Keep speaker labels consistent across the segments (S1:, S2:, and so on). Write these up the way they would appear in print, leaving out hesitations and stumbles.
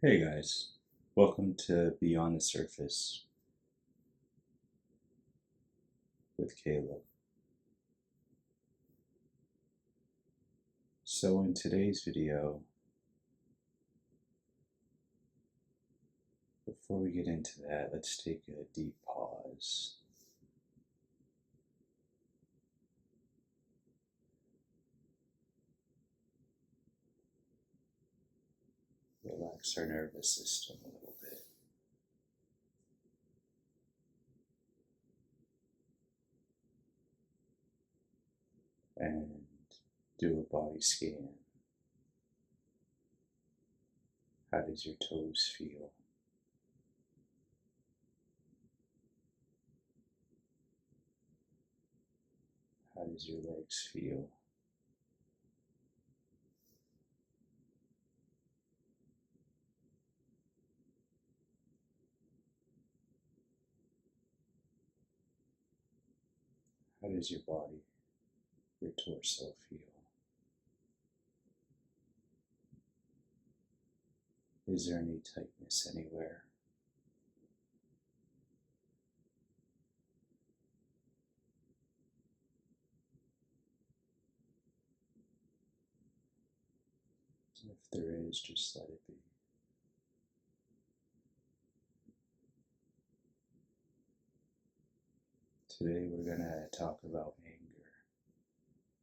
S1: Hey guys, welcome to Beyond the Surface with Caleb. So in today's video, before we get into that, let's take a deep pause. Relax our nervous system a little bit. And do a body scan. How does your toes feel? How does your legs feel? How does your body, your torso feel? Is there any tightness anywhere? If there is, just let it be. Today we're going to talk about anger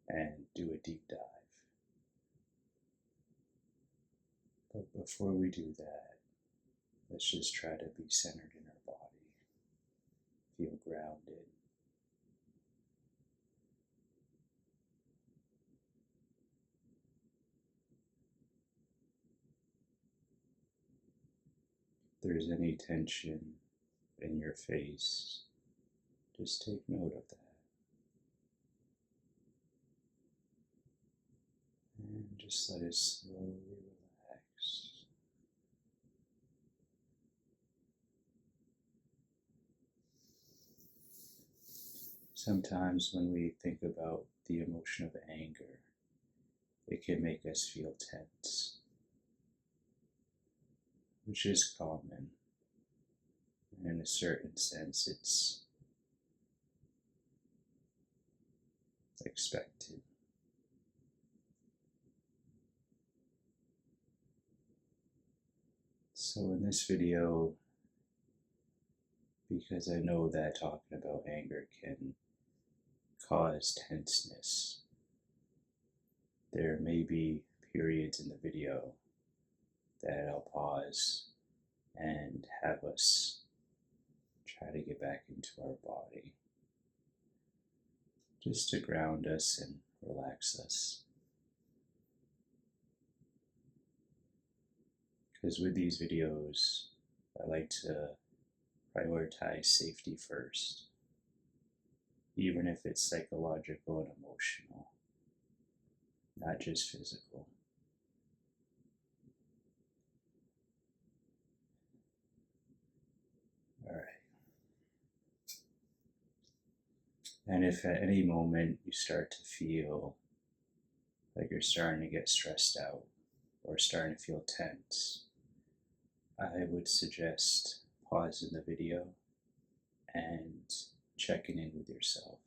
S1: and do a deep dive. But before we do that, let's just try to be centered in our body, feel grounded. If there's any tension in your face, just take note of that. And just let it slowly relax. Sometimes when we think about the emotion of anger, it can make us feel tense, which is common. And in a certain sense, it's expected. So in this video, because I know that talking about anger can cause tenseness, there may be periods in the video that I'll pause and have us try to get back into our body, just to ground us and relax us. Because with these videos, I like to prioritize safety first, even if it's psychological and emotional, not just physical. All right. And if at any moment you start to feel like you're starting to get stressed out or starting to feel tense, I would suggest pausing the video and checking in with yourself.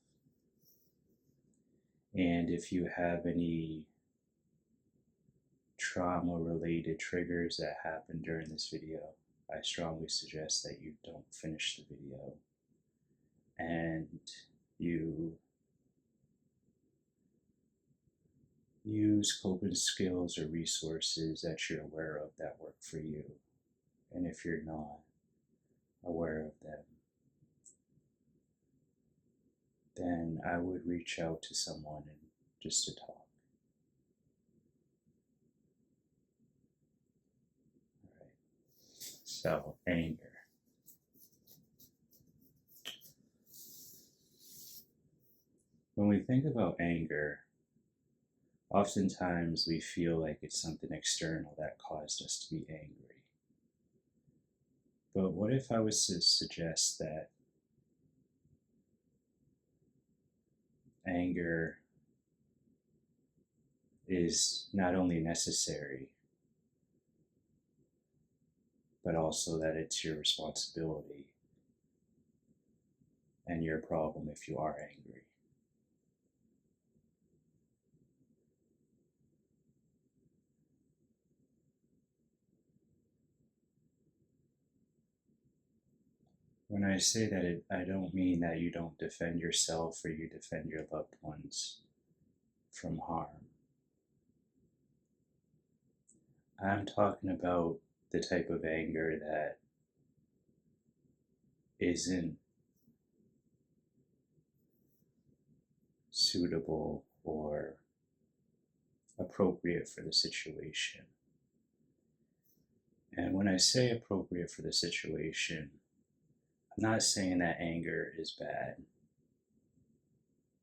S1: And if you have any trauma-related triggers that happen during this video, I strongly suggest that you don't finish the video and you use coping skills or resources that you're aware of that work for you. And if you're not aware of them, then I would reach out to someone and just to talk. All right. So, anger. When we think about anger, oftentimes we feel like it's something external that caused us to be angry. But what if I was to suggest that anger is not only necessary, but also that it's your responsibility and your problem if you are angry. When I say that, I don't mean that you don't defend yourself or you defend your loved ones from harm. I'm talking about the type of anger that isn't suitable or appropriate for the situation. And when I say appropriate for the situation, I'm not saying that anger is bad.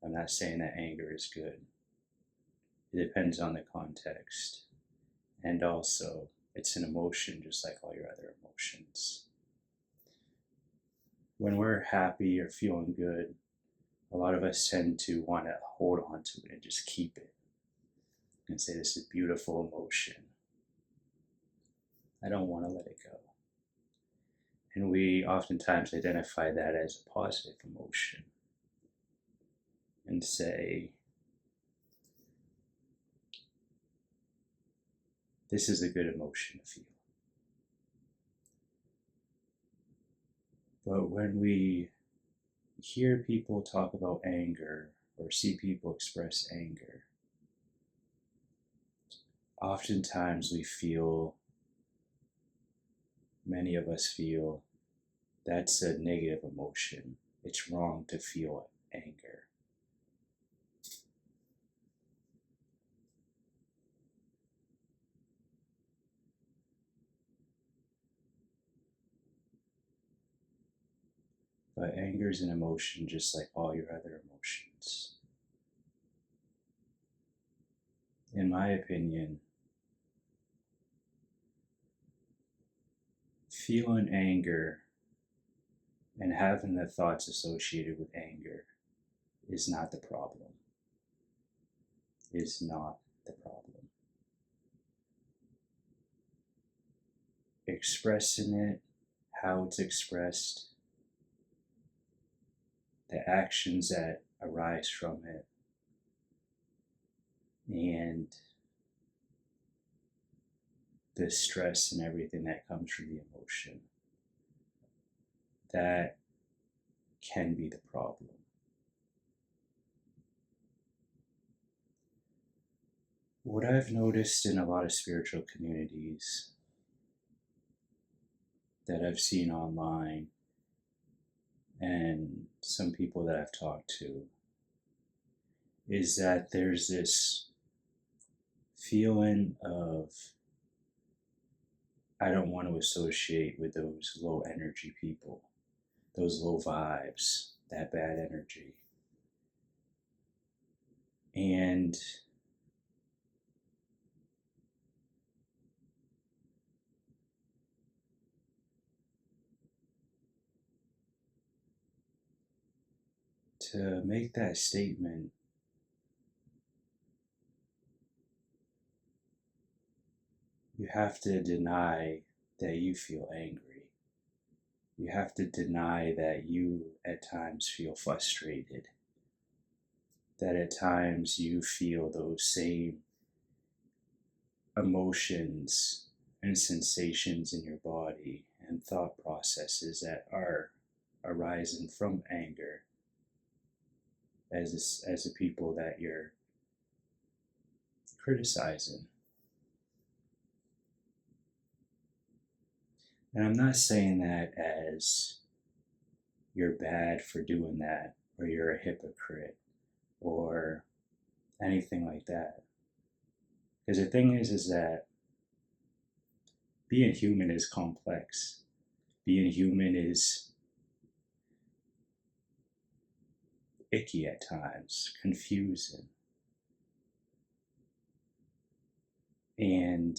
S1: I'm not saying that anger is good. It depends on the context. And also, it's an emotion just like all your other emotions. When we're happy or feeling good, a lot of us tend to want to hold on to it and just keep it and say, this is beautiful emotion. I don't want to let it go. And we oftentimes identify that as a positive emotion and say, this is a good emotion to feel. But when we hear people talk about anger or see people express anger, oftentimes many of us feel, that's a negative emotion. It's wrong to feel anger. But anger is an emotion just like all your other emotions. In my opinion, feeling anger and having the thoughts associated with anger is not the problem. Is not the problem. Expressing it, how it's expressed, the actions that arise from it, and the stress and everything that comes from the emotion, that can be the problem. What I've noticed in a lot of spiritual communities that I've seen online and some people that I've talked to is that there's this feeling of, I don't want to associate with those low energy people, those low vibes, that bad energy. And to make that statement, you have to deny that you feel angry. You have to deny that you at times feel frustrated, that at times you feel those same emotions and sensations in your body and thought processes that are arising from anger as the people that you're criticizing. And I'm not saying that as you're bad for doing that, or you're a hypocrite, or anything like that. Because the thing is that being human is complex. Being human is icky at times, confusing. And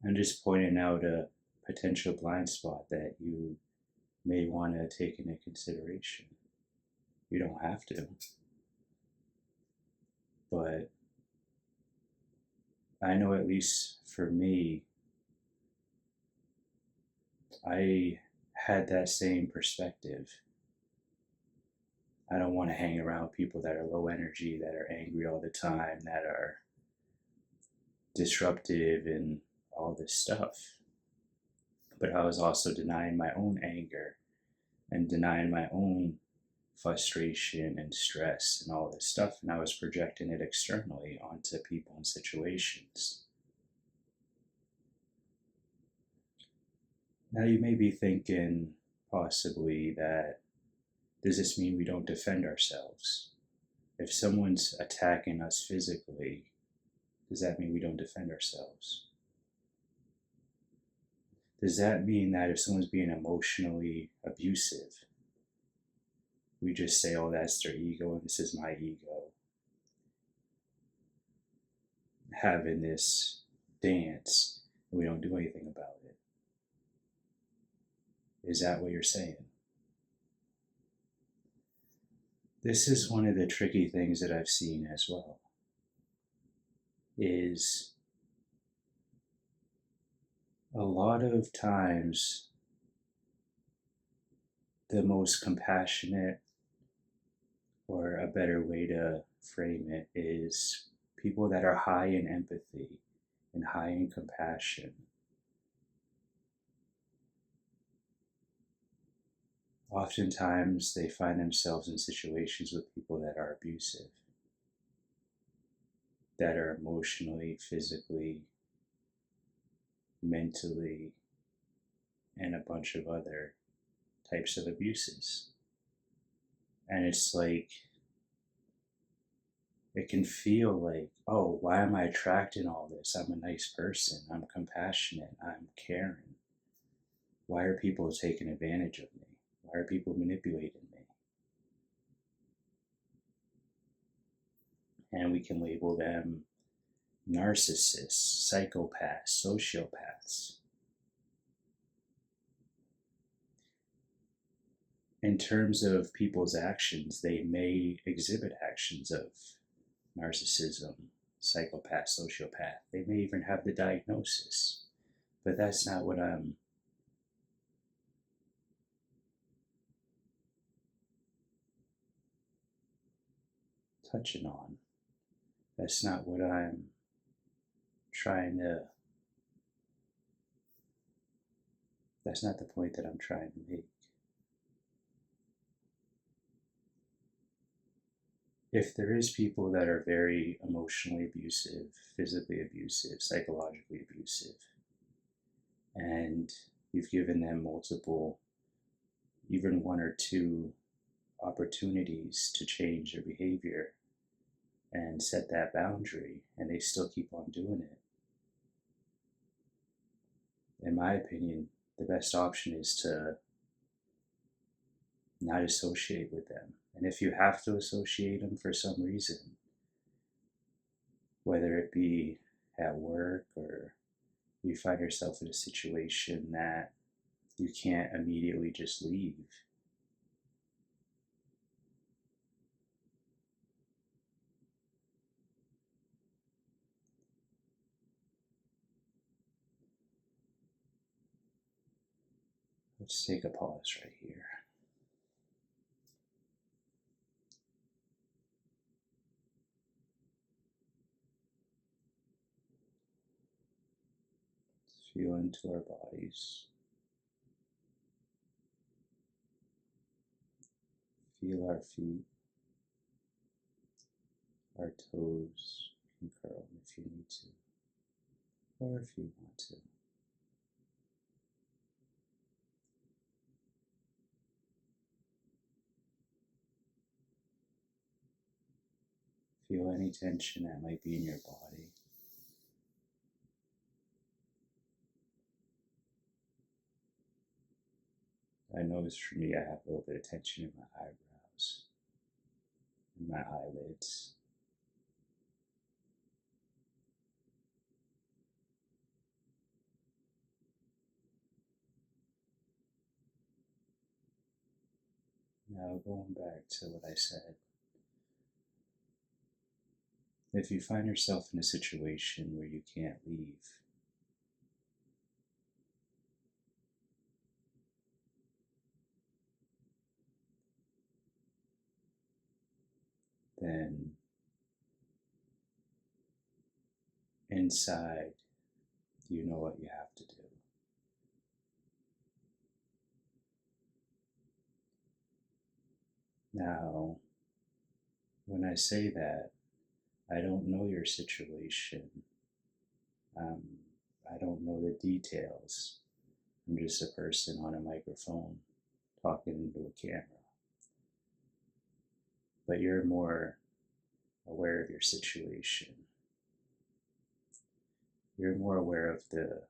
S1: I'm just pointing out a potential blind spot that you may want to take into consideration. You don't have to. But I know, at least for me, I had that same perspective. I don't want to hang around people that are low energy, that are angry all the time, that are disruptive and all this stuff. But I was also denying my own anger and denying my own frustration and stress and all this stuff, and I was projecting it externally onto people and situations. Now you may be thinking possibly that, does this mean we don't defend ourselves? If someone's attacking us physically, does that mean we don't defend ourselves? Does that mean that if someone's being emotionally abusive, we just say, oh, that's their ego and this is my ego, having this dance, and we don't do anything about it? Is that what you're saying? This is one of the tricky things that I've seen as well, is a lot of times the most compassionate, or a better way to frame it, is people that are high in empathy and high in compassion. Oftentimes they find themselves in situations with people that are abusive, that are emotionally, physically, mentally, and a bunch of other types of abuses. And it's like, it can feel like, oh, why am I attracting all this? I'm a nice person, I'm compassionate, I'm caring. Why are people taking advantage of me? Why are people manipulating me? And we can label them narcissists, psychopaths, sociopaths. In terms of people's actions, they may exhibit actions of narcissism, psychopath, sociopath. They may even have the diagnosis, but that's not what I'm touching on. That's not what I'm trying to, that's not the point that I'm trying to make. If there is people that are very emotionally abusive, physically abusive, psychologically abusive, and you've given them multiple, even one or two opportunities to change their behavior and set that boundary, and they still keep on doing it, in my opinion, the best option is to not associate with them. And if you have to associate them for some reason, whether it be at work or you find yourself in a situation that you can't immediately just leave, let's take a pause right here. Let's feel into our bodies. Feel our feet, our toes can curl if you need to, or if you want to. Feel any tension that might be in your body. I notice for me, I have a little bit of tension in my eyebrows, in my eyelids. Now, going back to what I said, if you find yourself in a situation where you can't leave, then inside you know what you have to do. Now, when I say that, I don't know your situation. I don't know the details. I'm just a person on a microphone talking into a camera. But you're more aware of your situation. You're more aware of the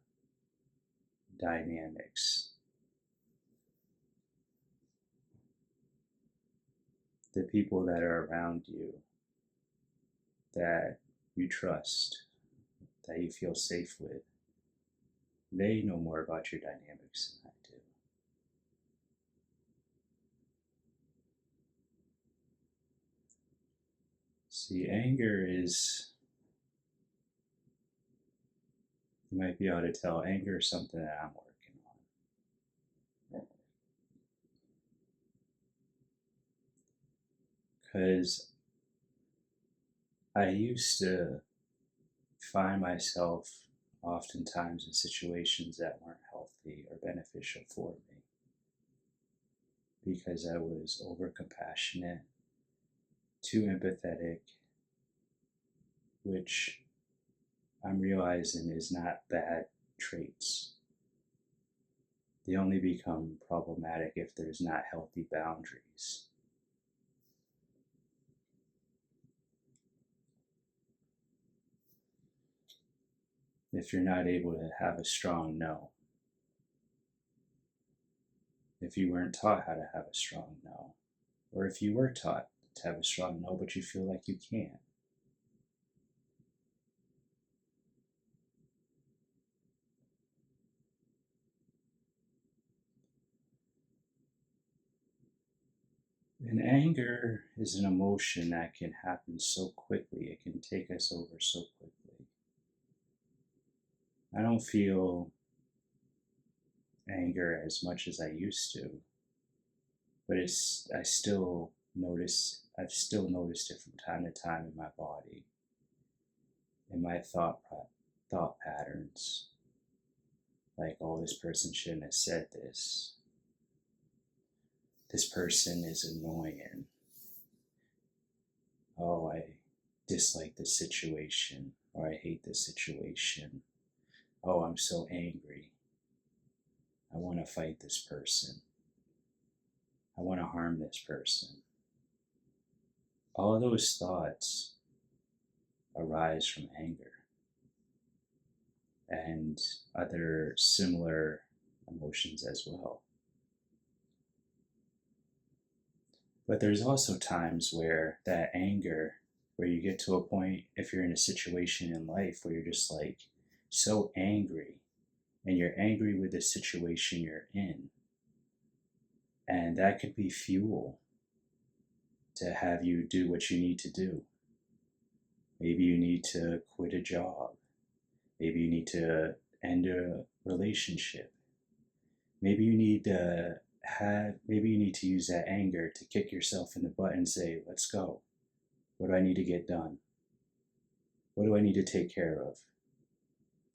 S1: dynamics. The people that are around you that you trust, that you feel safe with, they know more about your dynamics than I do. See, anger is, you might be able to tell, anger is something that I'm working on. Because I used to find myself oftentimes in situations that weren't healthy or beneficial for me because I was over compassionate, too empathetic, which I'm realizing is not bad traits. They only become problematic if there's not healthy boundaries. If you're not able to have a strong no, if you weren't taught how to have a strong no, or if you were taught to have a strong no but you feel like you can't. And anger is an emotion that can happen so quickly, it can take us over so quickly. I don't feel anger as much as I used to, but I've still noticed it from time to time in my body, in my thought patterns. Like, oh, this person shouldn't have said this. This person is annoying. Oh, I dislike this situation, or I hate this situation. Oh, I'm so angry. I want to fight this person. I want to harm this person. All of those thoughts arise from anger and other similar emotions as well. But there's also times where that anger, where you get to a point, if you're in a situation in life where you're just like so angry, and you're angry with the situation you're in, and that could be fuel to have you do what you need to do. Maybe you need to quit a job. Maybe you need to end a relationship. Maybe you need to use that anger to kick yourself in the butt and say, let's go. What do I need to get done? What do I need to take care of?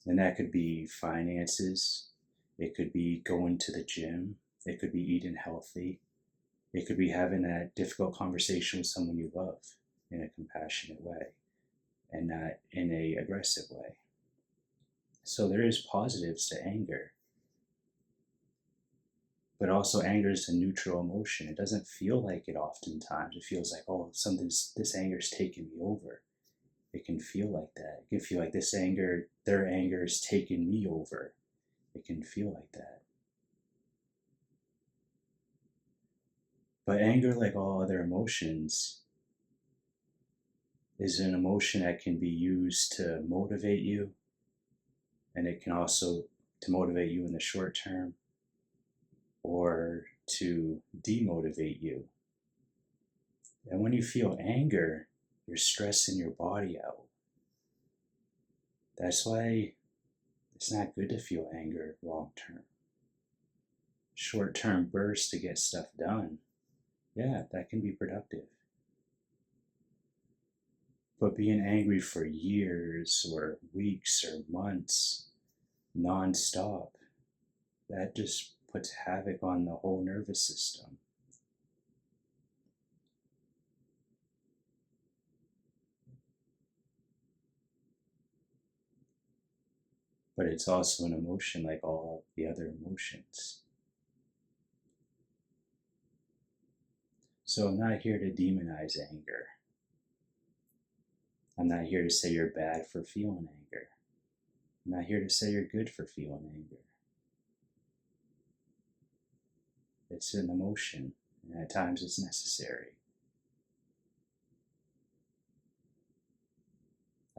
S1: And that could be finances. It could be going to the gym. It could be eating healthy. It could be having that difficult conversation with someone you love in a compassionate way and not in an aggressive way. So there is positives to anger. But also anger is a neutral emotion. It doesn't feel like it oftentimes. It feels like, oh, this anger's taken me over. It can feel like that. It can feel like their anger is taking me over. It can feel like that. But anger, like all other emotions, is an emotion that can be used to motivate you, and it can also to motivate you in the short term or to demotivate you. And when you feel anger, you're stressing your body out. That's why it's not good to feel anger long term. Short term bursts to get stuff done, yeah, that can be productive. But being angry for years or weeks or months, non-stop, that just puts havoc on the whole nervous system. But it's also an emotion like all the other emotions. So I'm not here to demonize anger. I'm not here to say you're bad for feeling anger. I'm not here to say you're good for feeling anger. It's an emotion, and at times it's necessary.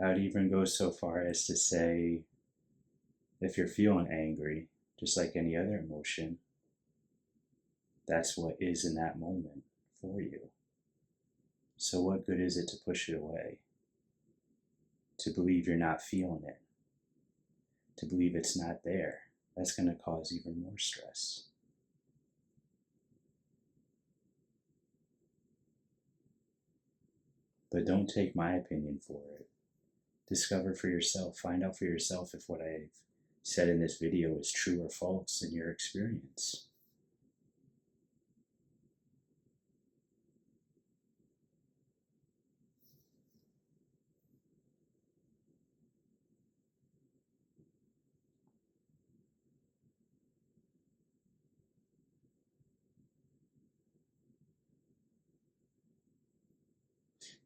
S1: I would even go so far as to say, if you're feeling angry, just like any other emotion, that's what is in that moment for you. So what good is it to push it away? To believe you're not feeling it? To believe it's not there? That's going to cause even more stress. But don't take my opinion for it. Discover for yourself. Find out for yourself if what I've said in this video is true or false in your experience.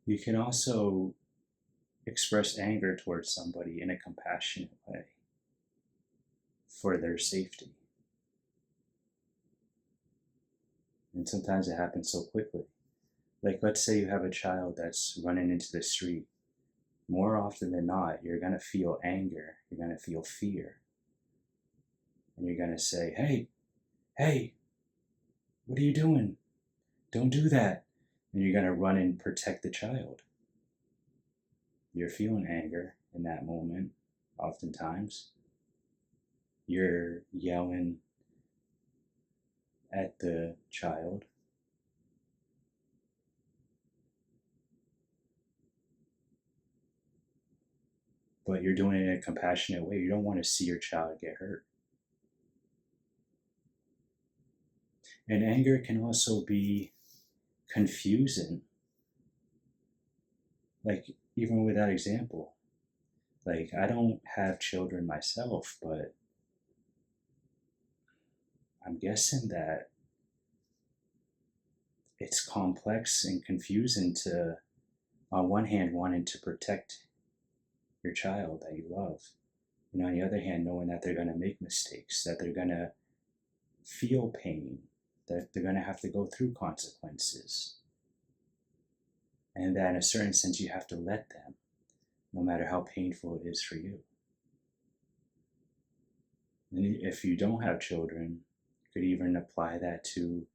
S1: You can also express anger towards somebody in a compassionate way for their safety. And sometimes it happens so quickly. Like, let's say you have a child that's running into the street. More often than not, you're going to feel anger, you're going to feel fear. And you're going to say, hey, what are you doing? Don't do that. And you're going to run and protect the child. You're feeling anger in that moment, oftentimes. You're yelling at the child. But you're doing it in a compassionate way. You don't want to see your child get hurt. And anger can also be confusing. Like, even with that example, like, I don't have children myself, but I'm guessing that it's complex and confusing to, on one hand, wanting to protect your child that you love, and on the other hand, knowing that they're going to make mistakes, that they're going to feel pain, that they're going to have to go through consequences, and that in a certain sense you have to let them, no matter how painful it is for you. And if you don't have children, you could even apply that to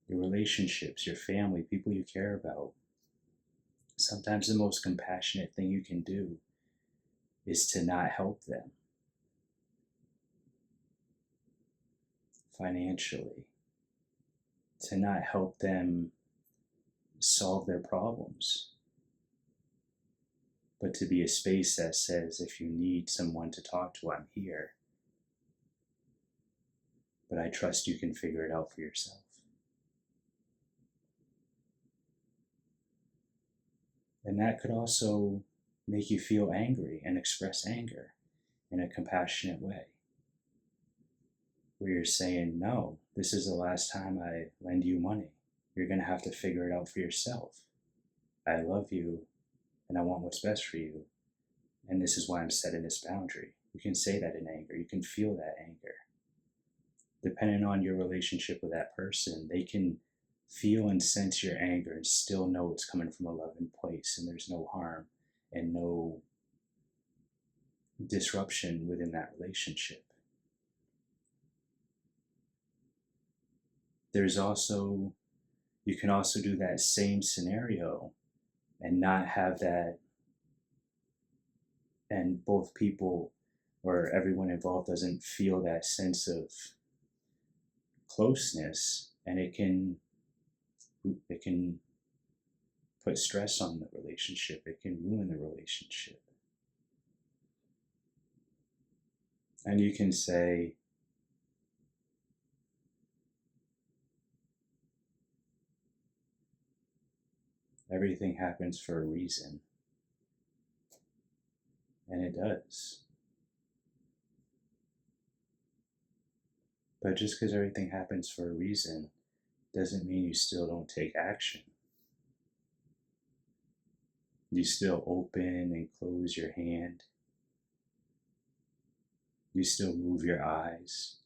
S1: your relationships, your family, people you care about. Sometimes the most compassionate thing you can do is to not help them financially, to not help them solve their problems, but to be a space that says, if you need someone to talk to, I'm here. But I trust you can figure it out for yourself. And that could also make you feel angry and express anger in a compassionate way, where you're saying, no, this is the last time I lend you money. You're going to have to figure it out for yourself. I love you and I want what's best for you. And this is why I'm setting this boundary. You can say that in anger. You can feel that anger. Depending on your relationship with that person, they can feel and sense your anger and still know it's coming from a loving place and there's no harm and no disruption within that relationship. You can also do that same scenario and not have that, and both people or everyone involved doesn't feel that sense of closeness, and it can put stress on the relationship. It can ruin the relationship. And you can say, everything happens for a reason. And it does. But just because everything happens for a reason doesn't mean you still don't take action. You still open and close your hand. You still move your eyes.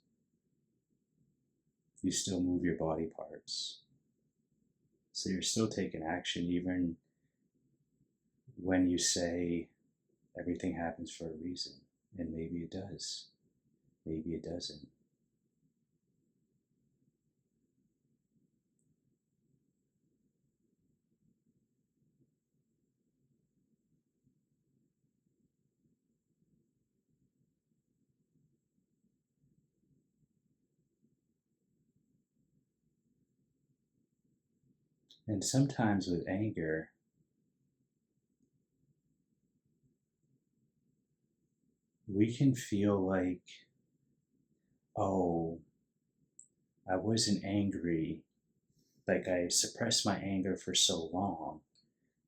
S1: You still move your body parts. So you're still taking action even when you say everything happens for a reason. And maybe it does. Maybe it doesn't. And sometimes with anger, we can feel like, oh, I wasn't angry. Like I suppressed my anger for so long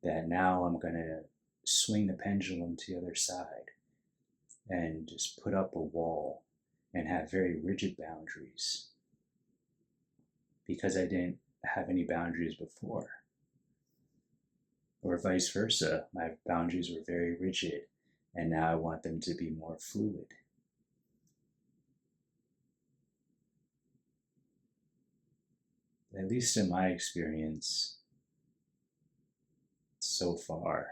S1: that now I'm going to swing the pendulum to the other side and just put up a wall and have very rigid boundaries because I didn't have any boundaries before. Or vice versa, my boundaries were very rigid and now I want them to be more fluid. At least in my experience so far,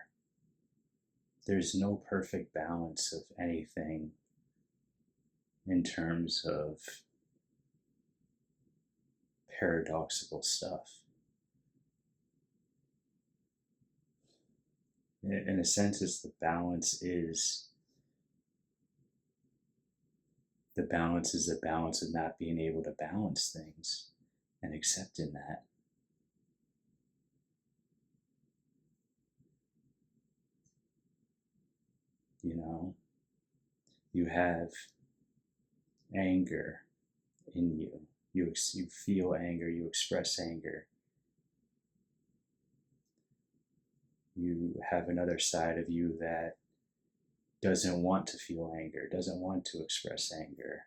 S1: there's no perfect balance of anything in terms of paradoxical stuff. In a sense, it's the balance is the balance of not being able to balance things and accepting that. You know, you have anger in you. You feel anger, you express anger. You have another side of you that doesn't want to feel anger, doesn't want to express anger.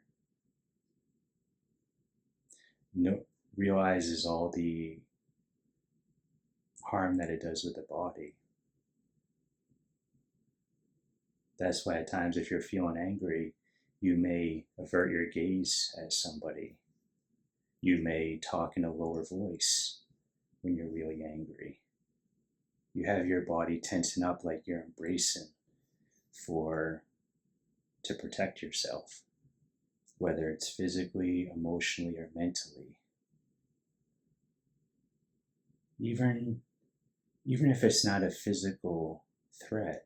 S1: Realizes all the harm that it does with the body. That's why at times if you're feeling angry, you may avert your gaze at somebody. You may talk in a lower voice when you're really angry. You have your body tensing up like you're embracing to protect yourself, whether it's physically, emotionally, or mentally. Even if it's not a physical threat,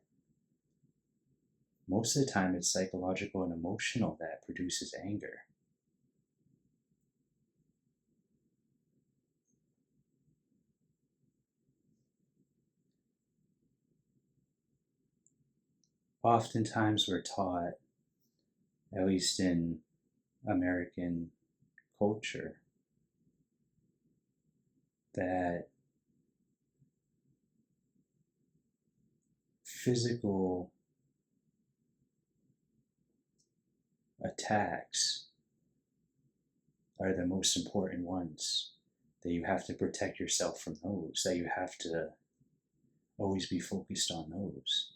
S1: most of the time it's psychological and emotional that produces anger. Oftentimes we're taught, at least in American culture, that physical attacks are the most important ones, that you have to protect yourself from those, that you have to always be focused on those.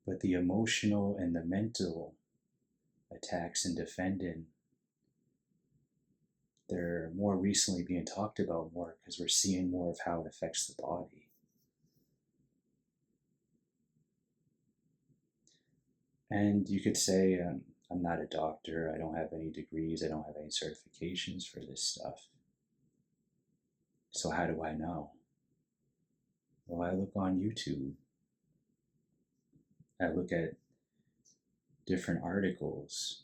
S1: But the emotional and the mental attacks and defending, they're more recently being talked about more because we're seeing more of how it affects the body. And you could say, I'm not a doctor, I don't have any degrees, I don't have any certifications for this stuff. So how do I know? Well, I look on YouTube. I look at different articles.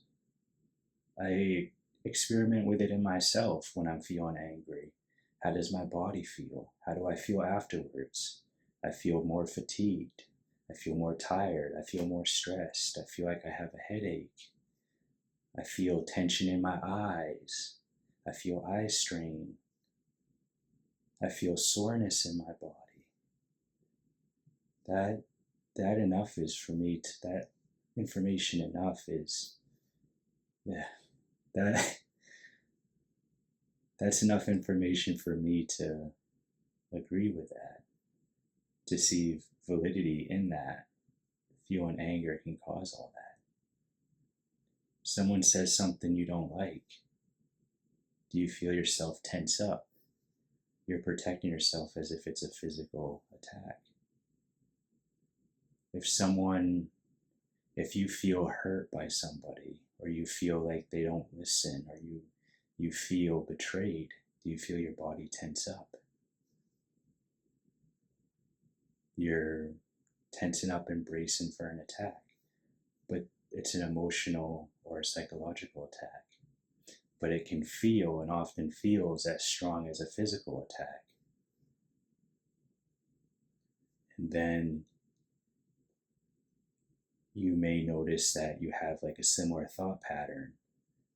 S1: I experiment with it in myself when I'm feeling angry. How does my body feel? How do I feel afterwards? I feel more fatigued. I feel more tired. I feel more stressed. I feel like I have a headache. I feel tension in my eyes. I feel eye strain. I feel soreness in my body. That enough is for me to, that information enough is, yeah, that that's enough information for me to agree with that, to see validity in that. Feeling anger can cause all that. Someone says something you don't like. Do you feel yourself tense up? You're protecting yourself as if it's a physical attack. If you feel hurt by somebody, or you feel like they don't listen, or you feel betrayed, do you feel your body tense up? You're tensing up and bracing for an attack, but it's an emotional or a psychological attack. But it can feel, and often feels, as strong as a physical attack. And then you may notice that you have like a similar thought pattern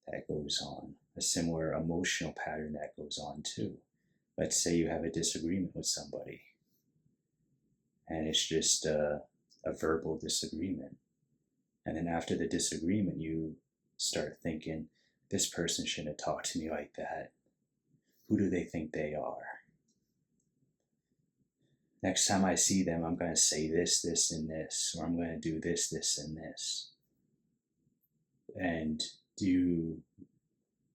S1: that goes on, a similar emotional pattern that goes on too. Let's say you have a disagreement with somebody, and it's just a verbal disagreement. And then after the disagreement, you start thinking, this person shouldn't have talked to me like that. Who do they think they are? Next time I see them, I'm going to say this, this, and this, or I'm going to do this, this, and this. And you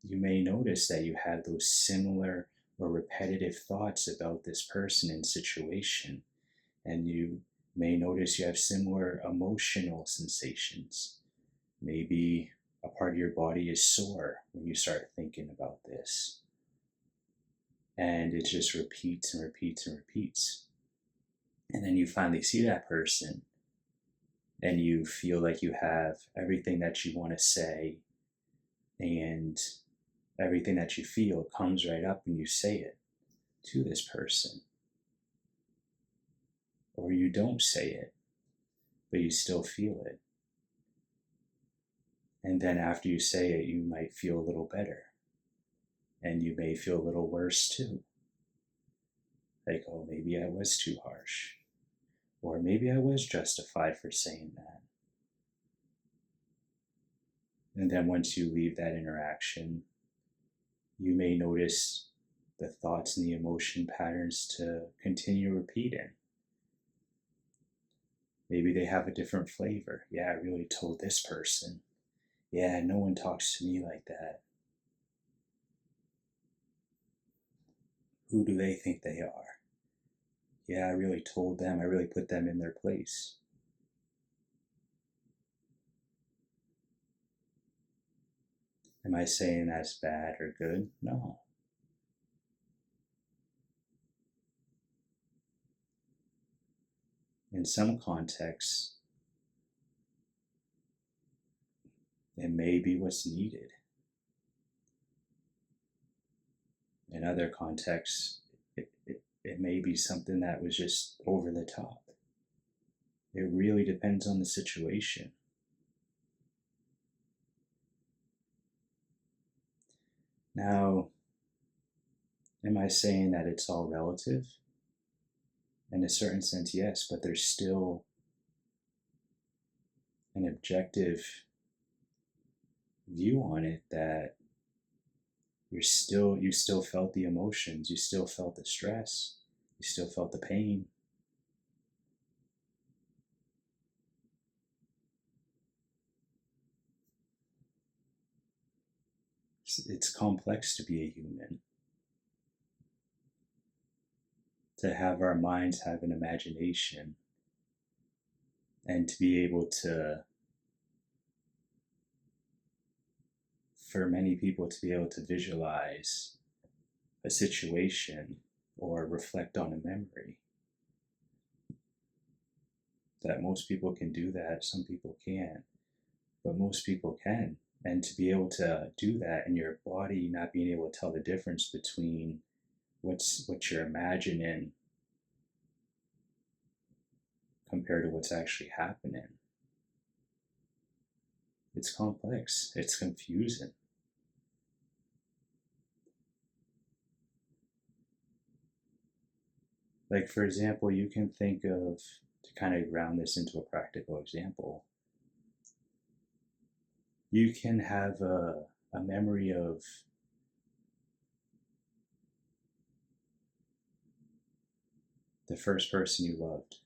S1: may notice that you have those similar or repetitive thoughts about this person and situation. And you may notice you have similar emotional sensations. Maybe a part of your body is sore when you start thinking about this. And it just repeats and repeats and repeats. And then you finally see that person, and you feel like you have everything that you want to say, and everything that you feel comes right up and you say it to this person. Or you don't say it, but you still feel it. And then after you say it, you might feel a little better. And you may feel a little worse too. Like, oh, maybe I was too harsh. Or maybe I was justified for saying that. And then once you leave that interaction, you may notice the thoughts and the emotion patterns to continue repeating. Maybe they have a different flavor. Yeah, I really told this person. Yeah, no one talks to me like that. Who do they think they are? Yeah, I really told them. I really put them in their place. Am I saying that's bad or good? No. In some contexts, it may be what's needed. In other contexts, it may be something that was just over the top. It really depends on the situation. Now, am I saying that it's all relative? In a certain sense, yes, but there's still an objective view on it that you still felt the emotions, you still felt the stress, you still felt the pain. It's complex to be a human. To have our minds have an imagination, and to be able to, for many people to be able to visualize a situation or reflect on a memory. That most people can do that, some people can't, but most people can. And to be able to do that and your body not being able to tell the difference between what you're imagining compared to what's actually happening. It's complex. It's confusing. Like, for example, you can think of, to kind of round this into a practical example, you can have a memory of the first person you loved,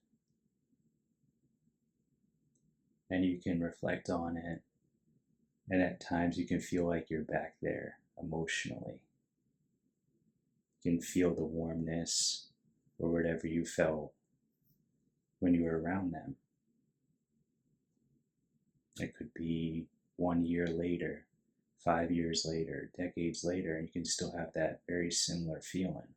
S1: and you can reflect on it, and at times you can feel like you're back there emotionally. You can feel the warmness or whatever you felt when you were around them. It could be 1 year later, 5 years later, decades later, and you can still have that very similar feeling.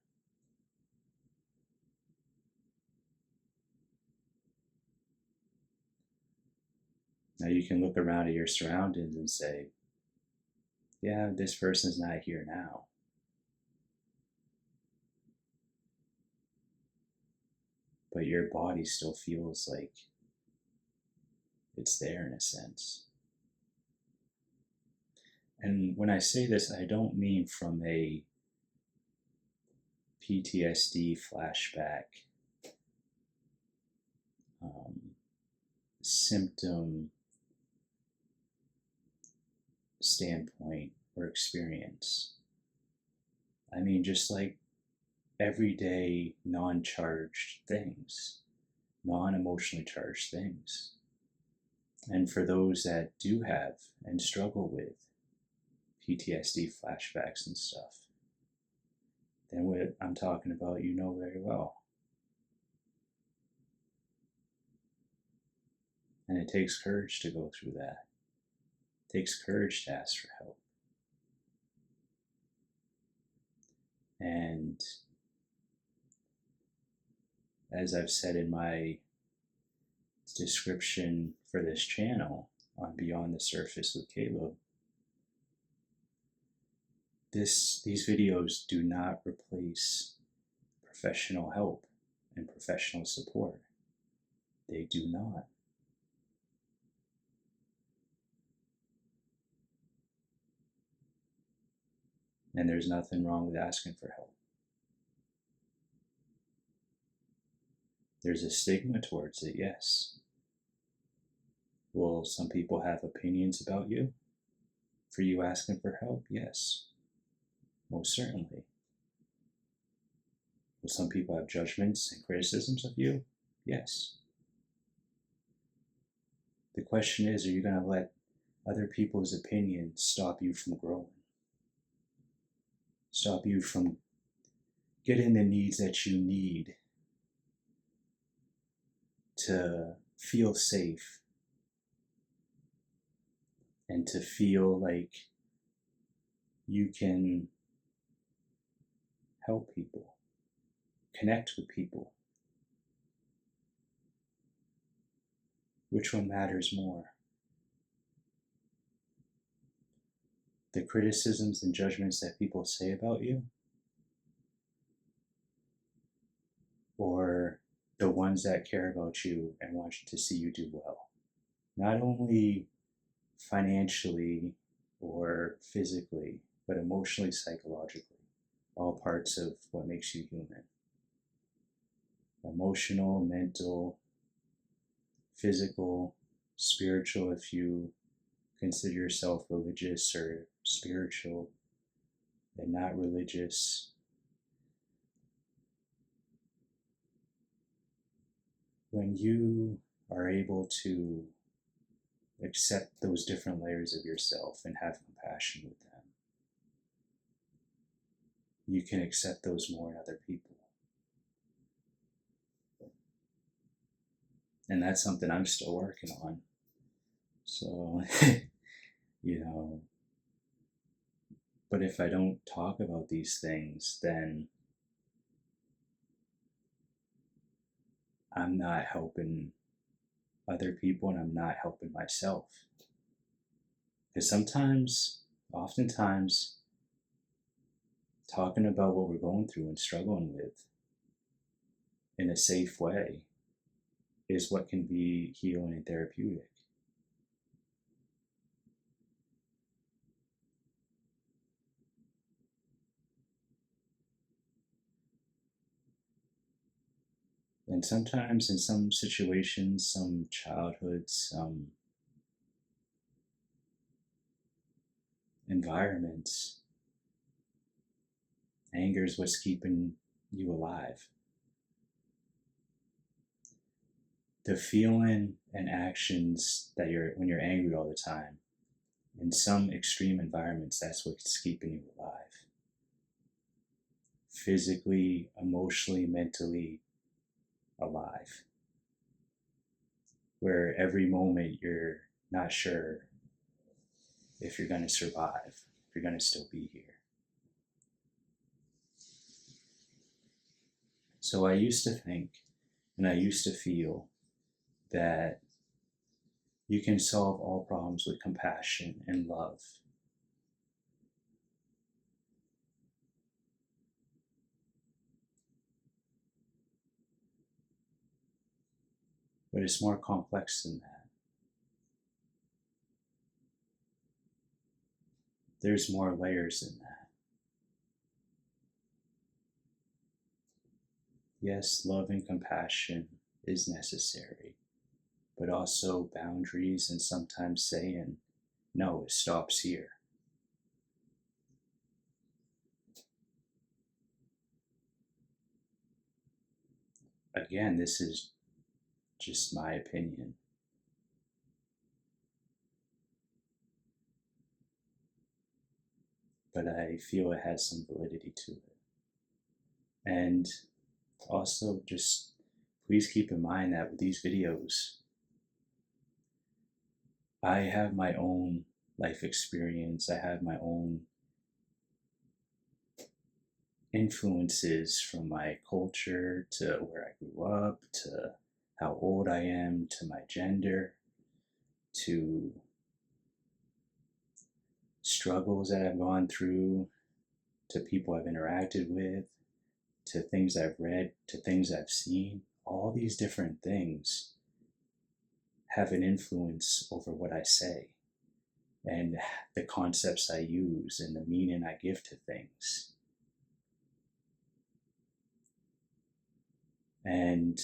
S1: Now you can look around at your surroundings and say, yeah, this person's not here now. But your body still feels like it's there in a sense. And when I say this, I don't mean from a PTSD flashback symptom standpoint or experience. I mean, just like everyday non-charged things, non-emotionally charged things. And for those that do have and struggle with PTSD flashbacks and stuff, then what I'm talking about, you know very well. And it takes courage to go through that. It takes courage to ask for help. And as I've said in my description for this channel on Beyond the Surface with Caleb, these videos do not replace professional help and professional support. They do not. And there's nothing wrong with asking for help. There's a stigma towards it, yes. Will some people have opinions about you for you asking for help? Yes, most certainly. Will some people have judgments and criticisms of you? Yes. The question is, are you going to let other people's opinions stop you from growing? Stop you from getting the needs that you need to feel safe and to feel like you can help people, connect with people? Which one matters more? The criticisms and judgments that people say about you, or the ones that care about you and want to see you do well? Not only financially or physically, but emotionally, psychologically, all parts of what makes you human. Emotional, mental, physical, spiritual, if you consider yourself religious, or spiritual and not religious. When you are able to accept those different layers of yourself and have compassion with them, you can accept those more in other people. And that's something I'm still working on. So, but if I don't talk about these things, then I'm not helping other people and I'm not helping myself. Because oftentimes, talking about what we're going through and struggling with in a safe way is what can be healing and therapeutic. And sometimes in some situations, some childhoods, some environments, anger is what's keeping you alive. The feeling and actions that when you're angry all the time, in some extreme environments, that's what's keeping you alive. Physically, emotionally, mentally alive. Where every moment you're not sure if you're going to survive, if you're going to still be here. So I used to think, and I used to feel that you can solve all problems with compassion and love. But it's more complex than that. There's more layers than that. Yes, love and compassion is necessary, but also boundaries and sometimes saying, no, it stops here. Again, this is just my opinion. But I feel it has some validity to it. And also, just please keep in mind that with these videos, I have my own life experience. I have my own influences from my culture to where I grew up, to how old I am, to my gender, to struggles that I've gone through, to people I've interacted with, to things I've read, to things I've seen. All these different things have an influence over what I say and the concepts I use and the meaning I give to things. And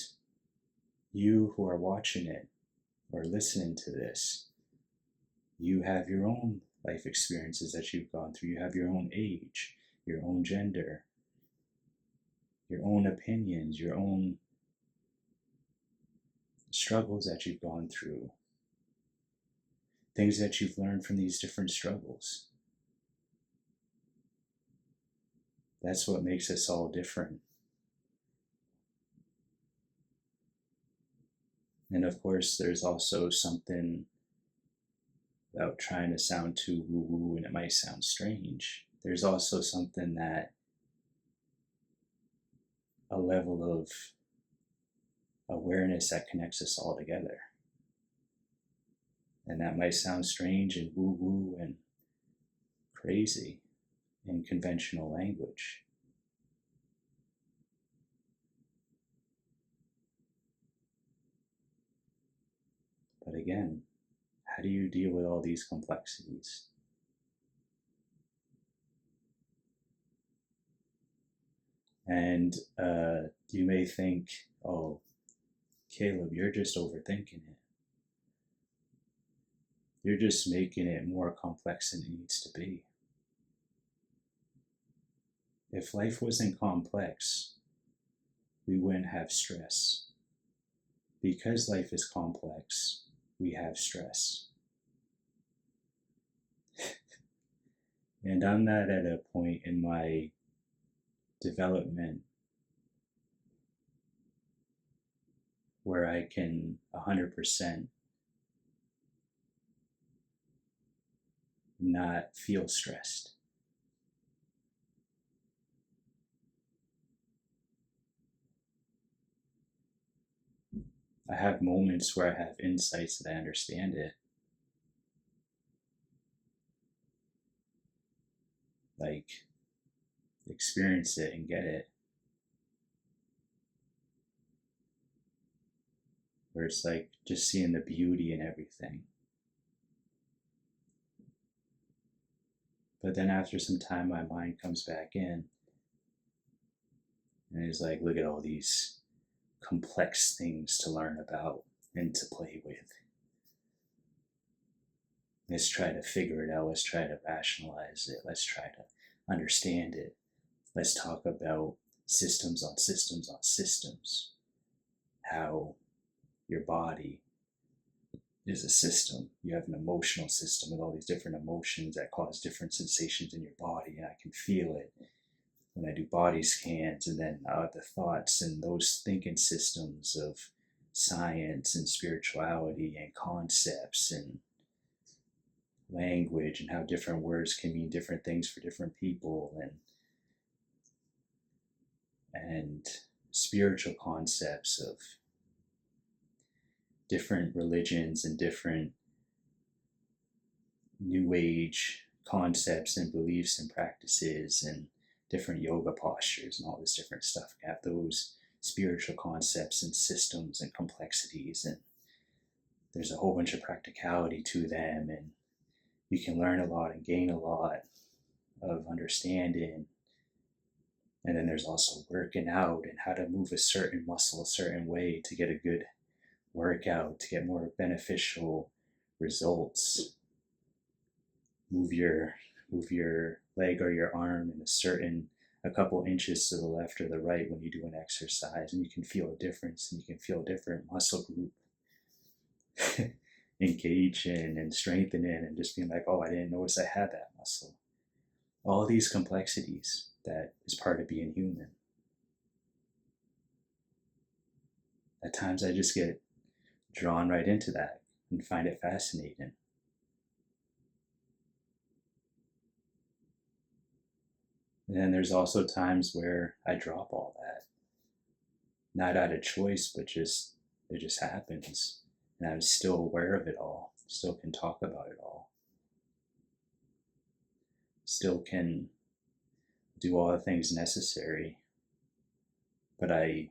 S1: you who are watching it or listening to this, you have your own life experiences that you've gone through. You have your own age, your own gender, your own opinions, your own struggles that you've gone through, things that you've learned from these different struggles. That's what makes us all different. And of course, there's also something, without trying to sound too woo-woo and it might sound strange, there's also something that a level of awareness that connects us all together. And that might sound strange and woo-woo and crazy in conventional language. But again, how do you deal with all these complexities? And you may think, oh, Caleb, you're just overthinking it. You're just making it more complex than it needs to be. If life wasn't complex, we wouldn't have stress. Because life is complex, we have stress. And I'm not at a point in my development where I can 100% not feel stressed. I have moments where I have insights that I understand it. Like, experience it and get it. Where it's like just seeing the beauty in everything. But then after some time, my mind comes back in and it's like, look at all these complex things to learn about and to play with. Let's try to figure it out. Let's try to rationalize it. Let's try to understand it. Let's talk about systems on systems on systems. How your body is a system. You have an emotional system with all these different emotions that cause different sensations in your body, and I can feel it when I do body scans, and then the thoughts and those thinking systems of science and spirituality and concepts and language and how different words can mean different things for different people, and spiritual concepts of different religions and different new age concepts and beliefs and practices and different yoga postures and all this different stuff. You have those spiritual concepts and systems and complexities, and there's a whole bunch of practicality to them, and you can learn a lot and gain a lot of understanding. And then there's also working out and how to move a certain muscle a certain way to get a good workout, to get more beneficial results. Move your leg or your arm in a couple inches to the left or the right when you do an exercise, and you can feel a difference, and you can feel a different muscle group engaging and strengthening, and just being like, oh, I didn't notice I had that muscle. All these complexities that is part of being human. At times I just get drawn right into that and find it fascinating. And then there's also times where I drop all that. Not out of choice, but it just happens. And I'm still aware of it all, still can talk about it all, still can do all the things necessary. But I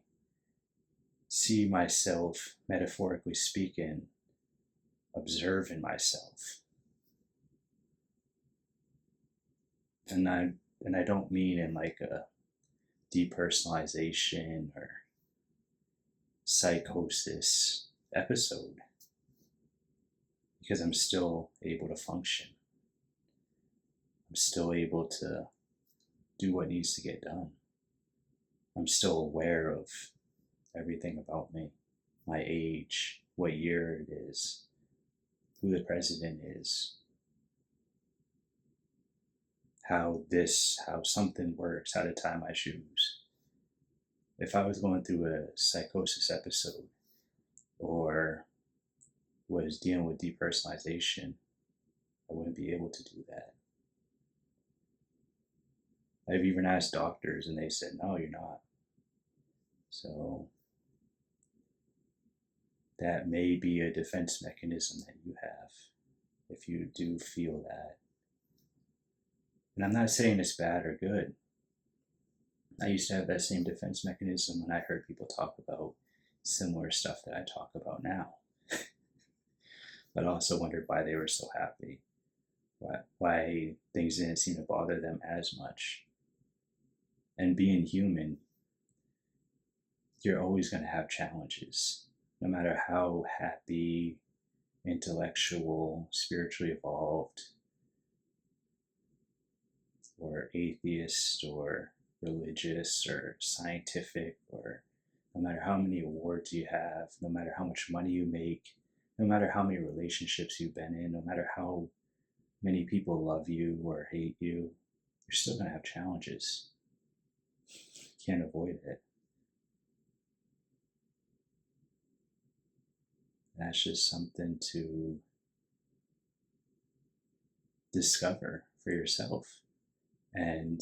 S1: see myself, metaphorically speaking, observing myself. And I don't mean in like a depersonalization or psychosis episode, because I'm still able to function. I'm still able to do what needs to get done. I'm still aware of everything about me, my age, what year it is, who the president is, how something works, how to tie my shoes. If I was going through a psychosis episode or was dealing with depersonalization, I wouldn't be able to do that. I've even asked doctors and they said, no, you're not. So that may be a defense mechanism that you have if you do feel that. And I'm not saying it's bad or good. I used to have that same defense mechanism when I heard people talk about similar stuff that I talk about now. But I also wondered why they were so happy, why things didn't seem to bother them as much. And being human, you're always going to have challenges, no matter how happy, intellectual, spiritually evolved, or atheist, or religious, or scientific, or no matter how many awards you have, no matter how much money you make, no matter how many relationships you've been in, no matter how many people love you or hate you, you're still going to have challenges. You can't avoid it. That's just something to discover for yourself. And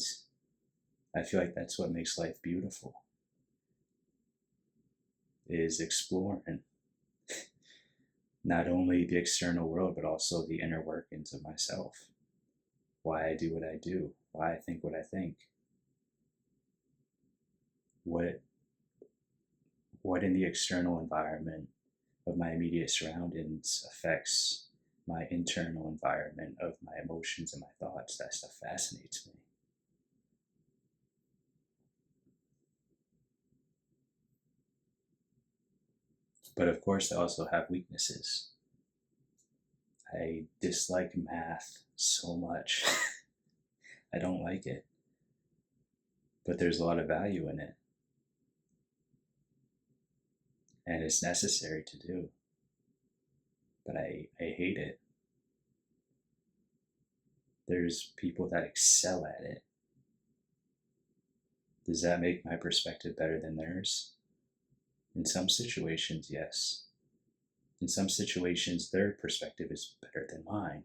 S1: I feel like that's what makes life beautiful, is exploring not only the external world, but also the inner workings of myself. Why I do what I do, why I think what I think. what in the external environment of my immediate surroundings affects my internal environment of my emotions and my thoughts. That stuff fascinates me. But of course, I also have weaknesses. I dislike math so much. I don't like it. But there's a lot of value in it. And it's necessary to do. But I hate it. There's people that excel at it. Does that make my perspective better than theirs? In some situations, yes. In some situations, their perspective is better than mine.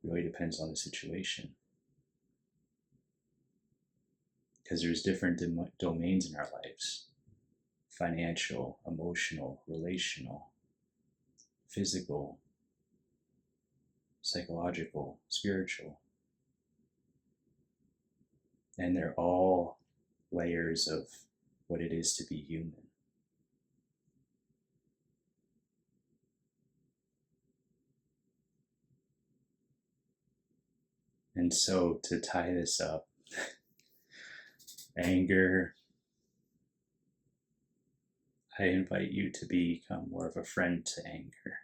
S1: It really depends on the situation. Because there's different domains in our lives: financial, emotional, relational, physical, psychological, spiritual. And they're all layers of what it is to be human. And so, to tie this up, anger, I invite you to become more of a friend to anger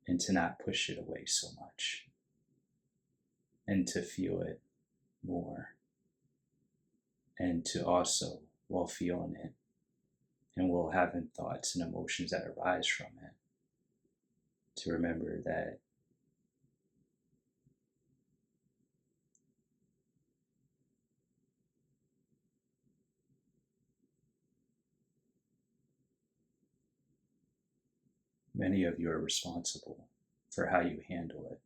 S1: and to not push it away so much and to feel it more, and to also, while feeling it and while having thoughts and emotions that arise from it, to remember that many of you are responsible for how you handle it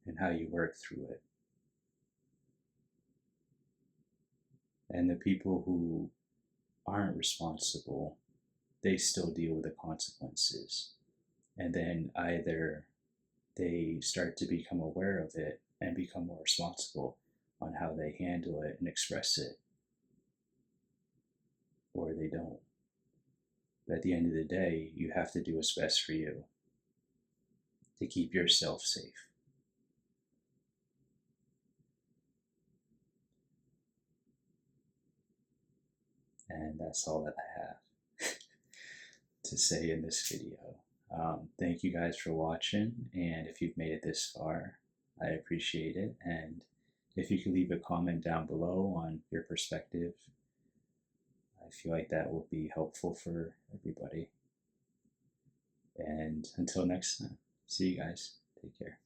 S1: and how you work through it. And the people who aren't responsible, they still deal with the consequences. And then either they start to become aware of it and become more responsible on how they handle it and express it, or they don't. But at the end of the day, you have to do what's best for you to keep yourself safe. And that's all that I have to say in this video. Thank you guys for watching, and if you've made it this far, I appreciate it. And if you could leave a comment down below on your perspective, I feel like that will be helpful for everybody. And until next time, see you guys. Take care.